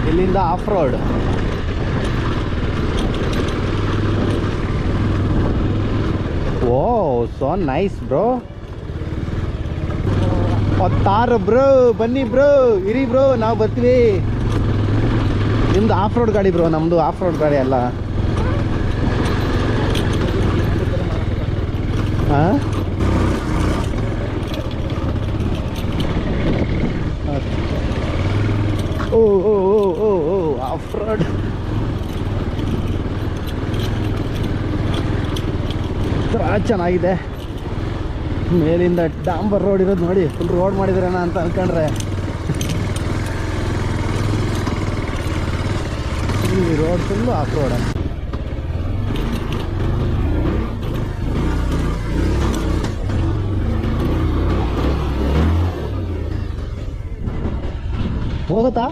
ಇಲ್ಲಿಂದ off road. Oh so nice bro. ತಾರು bro, ಬನ್ನಿ ಬ್ರೋ, ಇರಿ ಬ್ರೋ, ನಾವು ಬರ್ತೀವಿ. ನಿಮ್ದು ಆಫ್ ರೋಡ್ ಗಾಡಿ ಬ್ರೋ, ನಮ್ಮದು ಆಫ್ ರೋಡ್ ಗಾಡಿ ಅಲ್ಲ. ಹಾಂ ಓ ಓ ಓ ಓ ಓ ಆಫ್ ರೋಡ್. ಚೆನ್ನಾಗಿದೆ. ಮೇಲಿಂದ ಡಾಂಬರ್ ರೋಡ್ ಇರೋದು ನೋಡಿ, ಫುಲ್ ರೋಡ್ ಮಾಡಿದ್ರೇನ ಅಂತ ಅನ್ಕೊಂಡ್ರೆ ಈ ರೋಡ್ ಫುಲ್ಲು ಆಫ್ ರೋಡ್. ಹೋಗುತ್ತಾ